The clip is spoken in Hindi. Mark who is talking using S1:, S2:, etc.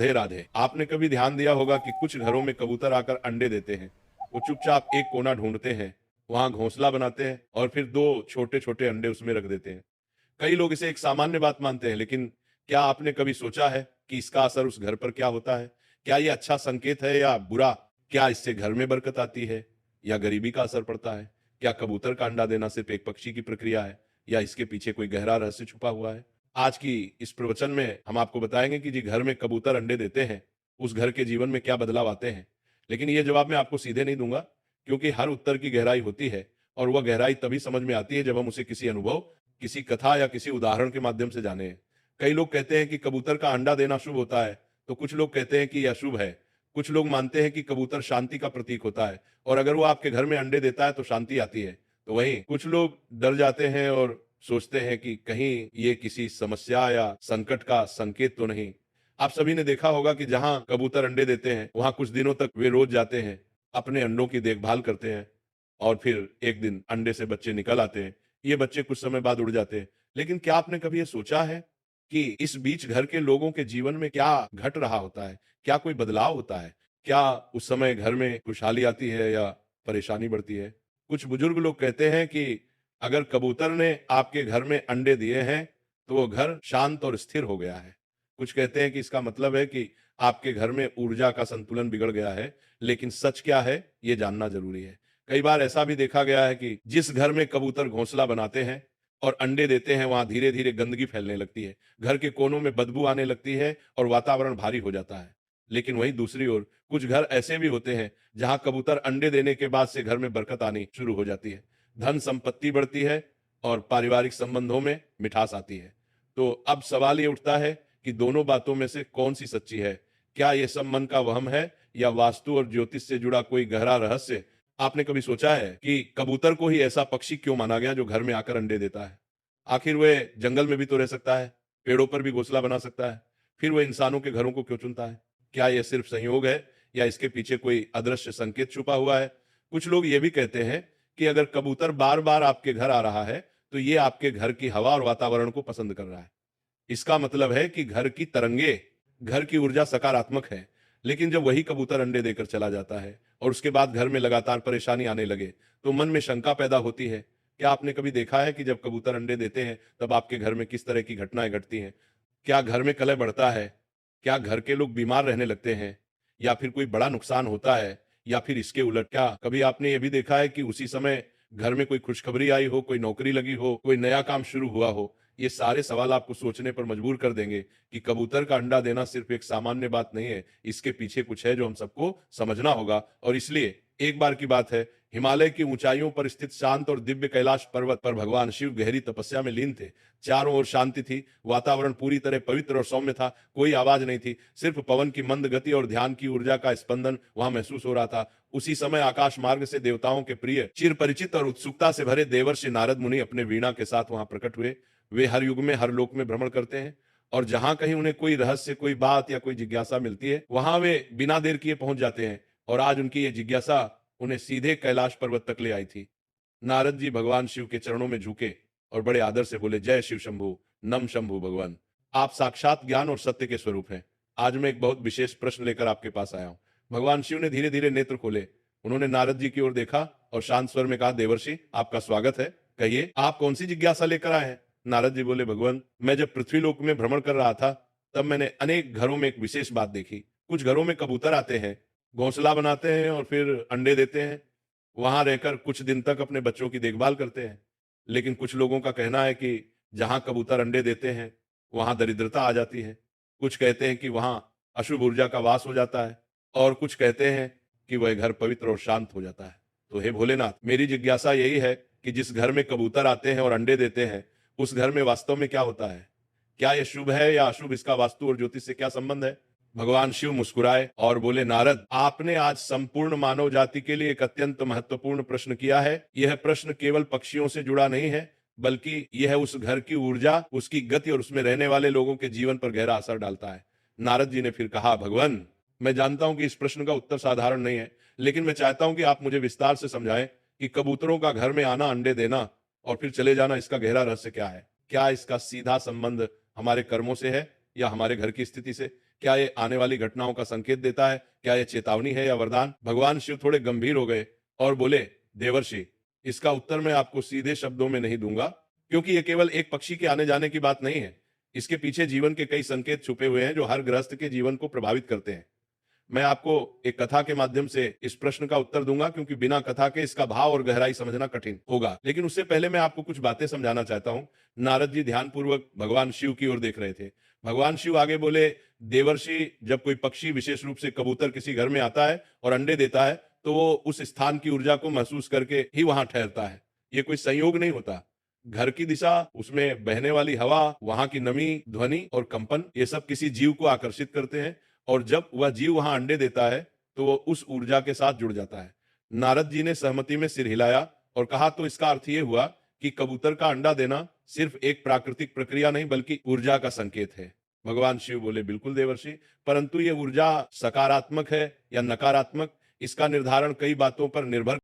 S1: राधे राधे। आपने कभी ध्यान दिया होगा कि कुछ घरों में कबूतर आकर अंडे देते हैं। वो चुपचाप एक कोना ढूंढते हैं, वहां घोंसला बनाते हैं और फिर दो छोटे छोटे अंडे उसमें रख देते हैं। कई लोग इसे एक सामान्य बात मानते हैं, लेकिन क्या आपने कभी सोचा है कि इसका असर उस घर पर क्या होता है? क्या ये अच्छा संकेत है या बुरा? क्या इससे घर में बरकत आती है या गरीबी का असर पड़ता है? क्या कबूतर का अंडा देना सिर्फ एक पक्षी की प्रक्रिया है या इसके पीछे कोई गहरा रहस्य छुपा हुआ है? आज की इस प्रवचन में हम आपको बताएंगे कि जी घर में कबूतर अंडे देते हैं, उस घर के जीवन में क्या बदलाव आते हैं। लेकिन ये जवाब मैं आपको सीधे नहीं दूंगा, क्योंकि हर उत्तर की गहराई होती है और वह गहराई तभी समझ में आती है जब हम उसे किसी अनुभव, किसी कथा या किसी उदाहरण के माध्यम से जाने। कई लोग कहते हैं कि कबूतर का अंडा देना शुभ होता है, तो कुछ लोग कहते हैं कि यह अशुभ है। कुछ लोग मानते हैं कि कबूतर शांति का प्रतीक होता है और अगर वो आपके घर में अंडे देता है तो शांति आती है। तो वहीं कुछ लोग डर जाते हैं और सोचते हैं कि कहीं ये किसी समस्या या संकट का संकेत तो नहीं। आप सभी ने देखा होगा कि जहां कबूतर अंडे देते हैं वहां कुछ दिनों तक वे रोज जाते हैं, अपने अंडों की देखभाल करते हैं और फिर एक दिन अंडे से बच्चे निकल आते हैं। ये बच्चे कुछ समय बाद उड़ जाते हैं। लेकिन क्या आपने कभी ये सोचा है कि इस बीच घर के लोगों के जीवन में क्या घट रहा होता है? क्या कोई बदलाव होता है? क्या उस समय घर में खुशहाली आती है या परेशानी बढ़ती है? कुछ बुजुर्ग लोग कहते हैं कि अगर कबूतर ने आपके घर में अंडे दिए हैं, तो वो घर शांत और स्थिर हो गया है। कुछ कहते हैं कि इसका मतलब है कि आपके घर में ऊर्जा का संतुलन बिगड़ गया है, लेकिन सच क्या है, ये जानना जरूरी है। कई बार ऐसा भी देखा गया है कि जिस घर में कबूतर घोंसला बनाते हैं और अंडे देते हैं, वहां धीरे धीरे गंदगी फैलने लगती है, घर के कोनों में बदबू आने लगती है और वातावरण भारी हो जाता है। लेकिन वहीं दूसरी ओर कुछ घर ऐसे भी होते हैं जहां कबूतर अंडे देने के बाद से घर में बरकत आनी शुरू हो जाती है, धन संपत्ति बढ़ती है और पारिवारिक संबंधों में मिठास आती है। तो अब सवाल ये उठता है कि दोनों बातों में से कौन सी सच्ची है? क्या यह सब मन का वहम है या वास्तु और ज्योतिष से जुड़ा कोई गहरा रहस्य? आपने कभी सोचा है कि कबूतर को ही ऐसा पक्षी क्यों माना गया जो घर में आकर अंडे देता है? आखिर वह जंगल में भी तो रह सकता है, पेड़ों पर भी घोंसला बना सकता है, फिर वह इंसानों के घरों को क्यों चुनता है? क्या यह सिर्फ संयोग है या इसके पीछे कोई अदृश्य संकेत छुपा हुआ है? कुछ लोग ये भी कहते हैं कि अगर कबूतर बार बार आपके घर आ रहा है, तो ये आपके घर की हवा और वातावरण को पसंद कर रहा है। इसका मतलब है कि घर की तरंगे, घर की ऊर्जा सकारात्मक है। लेकिन जब वही कबूतर अंडे देकर चला जाता है और उसके बाद घर में लगातार परेशानी आने लगे, तो मन में शंका पैदा होती है। क्या आपने कभी देखा है कि जब कबूतर अंडे देते हैं, तब आपके घर में किस तरह की घटनाएं घटती हैं? क्या घर में कलह बढ़ता है? क्या घर के लोग बीमार रहने लगते हैं? या फिर कोई बड़ा नुकसान होता है? या फिर इसके उलट क्या कभी आपने ये भी देखा है कि उसी समय घर में कोई खुशखबरी आई हो, कोई नौकरी लगी हो, कोई नया काम शुरू हुआ हो? ये सारे सवाल आपको सोचने पर मजबूर कर देंगे कि कबूतर का अंडा देना सिर्फ एक सामान्य बात नहीं है, इसके पीछे कुछ है जो हम सबको समझना होगा। और इसलिए एक बार की बात है, हिमालय की ऊंचाइयों पर स्थित शांत और दिव्य कैलाश पर्वत पर भगवान शिव गहरी तपस्या में लीन थे। चारों ओर शांति थी, वातावरण पूरी तरह पवित्र और सौम्य था, कोई आवाज नहीं थी, सिर्फ पवन की मंद गति और ध्यान की ऊर्जा का स्पंदन वहां महसूस हो रहा था। उसी समय आकाश मार्ग से देवताओं के प्रिय, चिर परिचित और उत्सुकता से भरे देवर्षि नारद मुनि अपने वीणा के साथ वहां प्रकट हुए। वे हर युग में हर लोक में भ्रमण करते हैं और जहां कहीं उन्हें कोई रहस्य, कोई बात या कोई जिज्ञासा मिलती है, वहां वे बिना देर किए पहुंच जाते हैं। और आज उनकी ये जिज्ञासा उन्हें सीधे कैलाश पर्वत तक ले आई थी। नारद जी भगवान शिव के चरणों में झुके और बड़े आदर से बोले, जय शिव शंभु, नम शंभु भगवान। आप साक्षात ज्ञान और सत्य के स्वरूप हैं। आज मैं एक बहुत विशेष प्रश्न लेकर आपके पास आया हूं। भगवान शिव ने धीरे धीरे नेत्र खोले, उन्होंने नारद जी की ओर देखा और शांत स्वर में कहा, देवर्षि आपका स्वागत है, कहिए आप कौन सी जिज्ञासा लेकर आए हैं? नारद जी बोले, भगवान मैं जब पृथ्वी लोक में भ्रमण कर रहा था, तब मैंने अनेक घरों में एक विशेष बात देखी। कुछ घरों में कबूतर आते हैं, घोंसला बनाते हैं और फिर अंडे देते हैं, वहां रहकर कुछ दिन तक अपने बच्चों की देखभाल करते हैं। लेकिन कुछ लोगों का कहना है कि जहां कबूतर अंडे देते हैं, वहां दरिद्रता आ जाती है। कुछ कहते हैं कि वहां अशुभ ऊर्जा का वास हो जाता है और कुछ कहते हैं कि वह घर पवित्र और शांत हो जाता है। तो हे भोलेनाथ, मेरी जिज्ञासा यही है कि जिस घर में कबूतर आते हैं और अंडे देते हैं, उस घर में वास्तव में क्या होता है? क्या यह शुभ है या अशुभ? इसका वास्तु और ज्योतिष से क्या संबंध है? भगवान शिव मुस्कुराए और बोले, नारद आपने आज संपूर्ण मानव जाति के लिए एक अत्यंत महत्वपूर्ण प्रश्न किया है। यह प्रश्न केवल पक्षियों से जुड़ा नहीं है, बल्कि यह उस घर की ऊर्जा, उसकी गति और उसमें रहने वाले लोगों के जीवन पर गहरा असर डालता है। नारद जी ने फिर कहा, भगवान मैं जानता हूं कि इस प्रश्न का उत्तर साधारण नहीं है, लेकिन मैं चाहता हूं कि आप मुझे विस्तार से समझाएं कि कबूतरों का घर में आना, अंडे देना और फिर चले जाना, इसका गहरा रहस्य क्या है? क्या इसका सीधा संबंध हमारे कर्मों से है या हमारे घर की स्थिति से? क्या ये आने वाली घटनाओं का संकेत देता है? क्या यह चेतावनी है या वरदान? भगवान शिव थोड़े गंभीर हो गए और बोले, देवर्षि, इसका उत्तर मैं आपको सीधे शब्दों में नहीं दूंगा, क्योंकि यह केवल एक पक्षी के आने जाने की बात नहीं है। इसके पीछे जीवन के कई संकेत छुपे हुए हैं जो हर गृहस्थ के जीवन को प्रभावित करते हैं। मैं आपको एक कथा के माध्यम से इस प्रश्न का उत्तर दूंगा, क्योंकि बिना कथा के इसका भाव और गहराई समझना कठिन होगा। लेकिन उससे पहले मैं आपको कुछ बातें समझाना चाहता हूं। नारद जी ध्यानपूर्वक भगवान शिव की ओर देख रहे थे। भगवान शिव आगे बोले, देवर्षि, जब कोई पक्षी, विशेष रूप से कबूतर, किसी घर में आता है और अंडे देता है, तो वो उस स्थान की ऊर्जा को महसूस करके ही वहां ठहरता है। ये कोई संयोग नहीं होता। घर की दिशा, उसमें बहने वाली हवा, वहां की नमी, ध्वनि और कंपन, ये सब किसी जीव को आकर्षित करते हैं, और जब वह जीव वहां अंडे देता है तो वो उस ऊर्जा के साथ जुड़ जाता है। नारद जी ने सहमति में सिर हिलाया और कहा, तो इसका अर्थ यह हुआ कि कबूतर का अंडा देना सिर्फ एक प्राकृतिक प्रक्रिया नहीं बल्कि ऊर्जा का संकेत है। भगवान शिव बोले, बिल्कुल देवर्षि, परंतु यह ऊर्जा सकारात्मक है या नकारात्मक, इसका निर्धारण कई बातों पर निर्भर